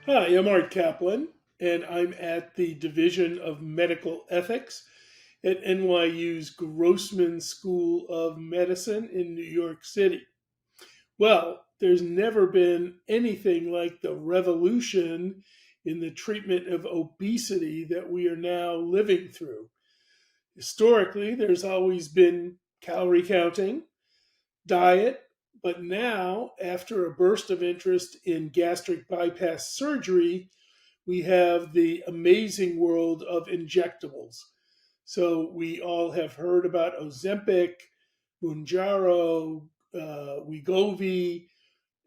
Hi, I'm Art Caplan, and I'm at the Division of Medical Ethics at NYU's Grossman School of Medicine in New York City. Well, there's never been anything like the revolution in the treatment of obesity that we are now living through. Historically, there's always been calorie counting, diet, but now, after a burst of interest in gastric bypass surgery, we have the amazing world of injectables. So we all have heard about Ozempic, Mounjaro, Wegovy,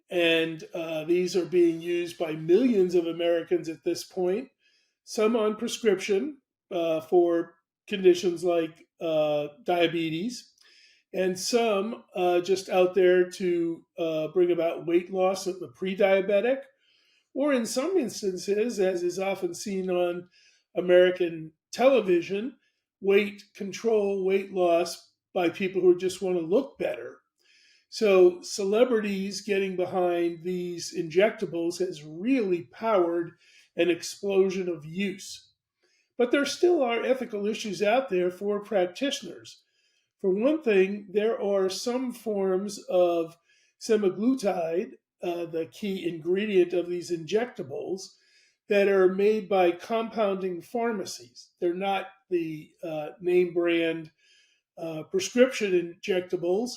and these are being used by millions of Americans at this point, some on prescription for conditions like diabetes, and some just out there to bring about weight loss of the pre diabetic, or in some instances, as is often seen on American television, weight control, weight loss by people who just want to look better. So, celebrities getting behind these injectables has really powered an explosion of use. But there still are ethical issues out there for practitioners. For one thing, there are some forms of semaglutide, the key ingredient of these injectables, that are made by compounding pharmacies. They're not the name brand prescription injectables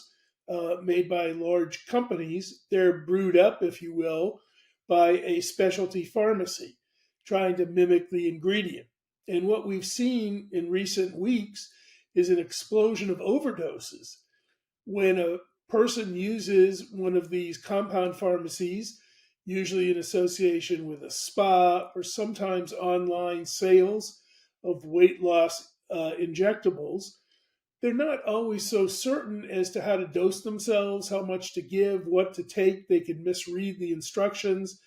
made by large companies. They're brewed up, if you will, by a specialty pharmacy trying to mimic the ingredient. And what we've seen in recent weeks is an explosion of overdoses. When a person uses one of these compound pharmacies, usually in association with a spa or sometimes online sales of weight loss injectables, they're not always so certain as to how to dose themselves, how much to give, what to take. They can misread the instructions.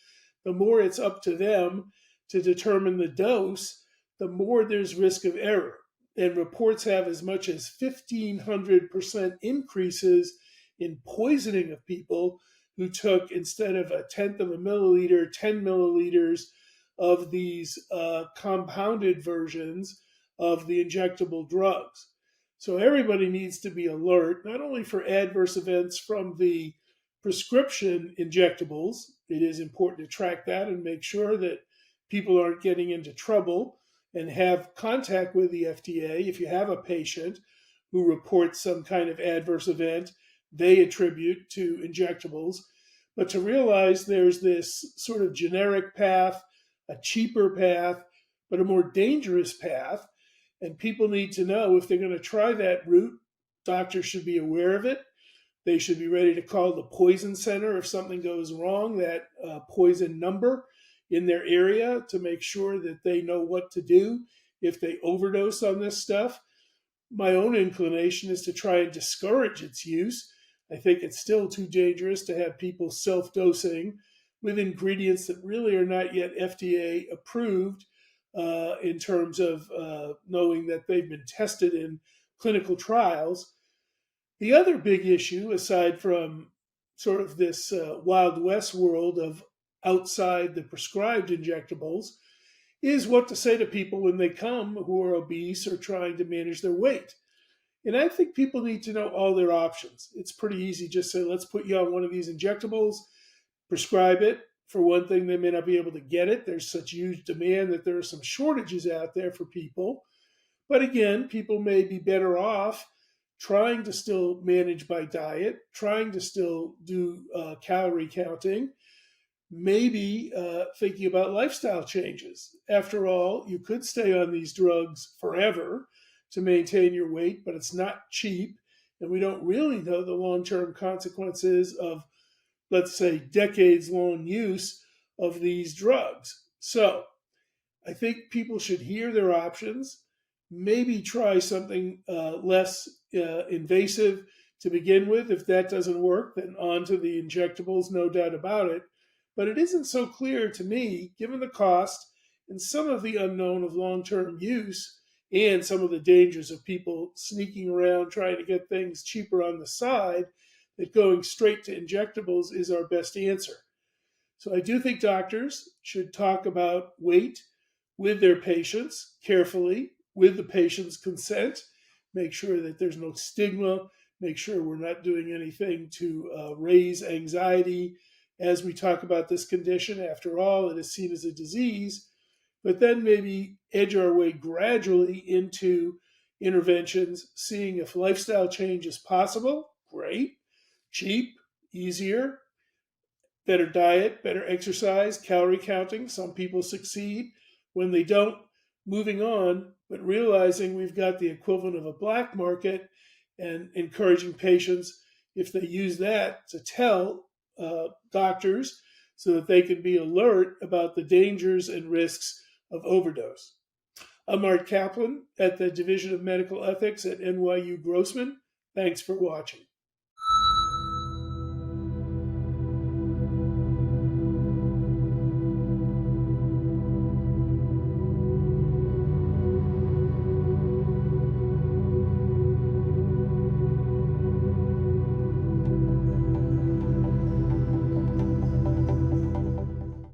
The more it's up to them to determine the dose, the more there's risk of error. And reports have as much as 1,500% increases in poisoning of people who took, instead of a tenth of a milliliter, 10 milliliters of these compounded versions of the injectable drugs. So everybody needs to be alert, not only for adverse events from the prescription injectables. It is important to track that and make sure that people aren't getting into trouble, and have contact with the FDA. If you have a patient who reports some kind of adverse event they attribute to injectables, but to realize there's this sort of generic path, a cheaper path, but a more dangerous path. And people need to know, if they're going to try that route, doctors should be aware of it. They should be ready to call the poison center if something goes wrong, that poison number in their area, to make sure that they know what to do if they overdose on this stuff. My own inclination is to try and discourage its use. I think it's still too dangerous to have people self dosing with ingredients that really are not yet FDA approved, in terms of knowing that they've been tested in clinical trials. The other big issue, aside from sort of this Wild West world of outside the prescribed injectables, is what to say to people when they come who are obese or trying to manage their weight. And I think people need to know all their options. It's pretty easy, just say, let's put you on one of these injectables, prescribe it. For one thing, they may not be able to get it. There's such huge demand that there are some shortages out there for people. But again, people may be better off trying to still manage by diet, trying to still do calorie counting, maybe thinking about lifestyle changes. After all, you could stay on these drugs forever to maintain your weight, but it's not cheap. And we don't really know the long term consequences of, let's say, decades long use of these drugs. So I think people should hear their options, maybe try something less invasive to begin with. If that doesn't work, then on to the injectables, no doubt about it. But it isn't so clear to me, given the cost and some of the unknown of long term use, and some of the dangers of people sneaking around trying to get things cheaper on the side, that going straight to injectables is our best answer. So I do think doctors should talk about weight with their patients carefully, with the patient's consent, make sure that there's no stigma, make sure we're not doing anything to raise anxiety as we talk about this condition. After all, it is seen as a disease, but then maybe edge our way gradually into interventions, seeing if lifestyle change is possible. Great, cheap, easier, better diet, better exercise, calorie counting. Some people succeed. When they don't, moving on, but realizing we've got the equivalent of a black market and encouraging patients, if they use that, to tell doctors so that they can be alert about the dangers and risks of overdose. I'm Mark Caplan at the Division of Medical Ethics at NYU Grossman. Thanks for watching.